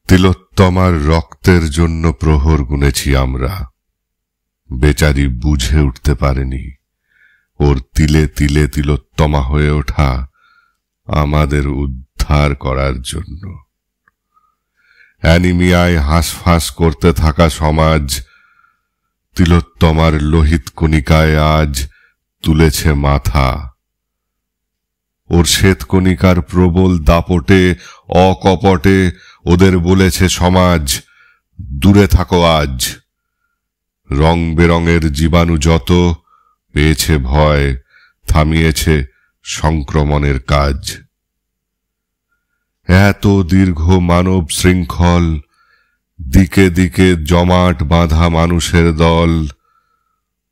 তিলোত্তমার রক্তের জন্য প্রহর গুনেছি আমরা। বেচারি বুঝে উঠতে পারেনি ওর তিলে তিলে তিলোত্তমা হয়ে ওঠা আমাদের উদ্ধার করার জন্য। অ্যানিমিয়ায় হাঁসফাঁস করতে থাকা সমাজ তিলোত্তমার লোহিত কণিকায় আজ তুলেছে মাথা। ওর শ্বেতকণিকার প্রবল দাপটে অকপটে ওদের বলেছে সমাজ, দূরে থাকো আজ। রং বেরঙের জীবাণু যত পেয়েছে ভয়, থামিয়েছে সংক্রমণের কাজ। এত দীর্ঘ মানব শৃঙ্খল, দিকে দিকে জমাট বাঁধা মানুষের দল,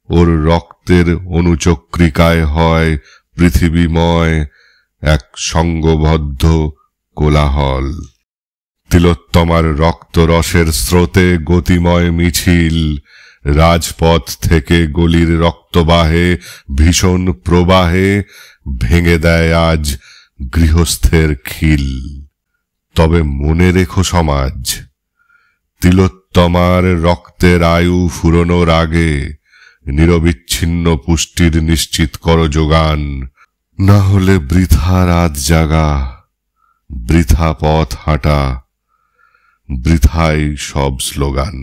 ওর রক্তের অনুচক্রিকায় হয় পৃথিবীময় এক সঙ্গবদ্ধ কোলাহল। তিলোত্তমার রক্তরসের স্রোতে গতিময় মিছিল, রাজপথ থেকে গলির রক্তবাহে ভীষণ প্রবাহে ভেঙে দেয় আজ গৃহস্থের খিল। তবে মনে রেখো সমাজ, তিলোত্তমার রক্তের আয়ু ফুরোনোর আগে নিরবিচ্ছিন্ন পুষ্টির নিশ্চিত করো যোগান। না হলে বৃথা রাত জাগা, বৃথা পথ হাঁটা, বৃথাই সব স্লোগান।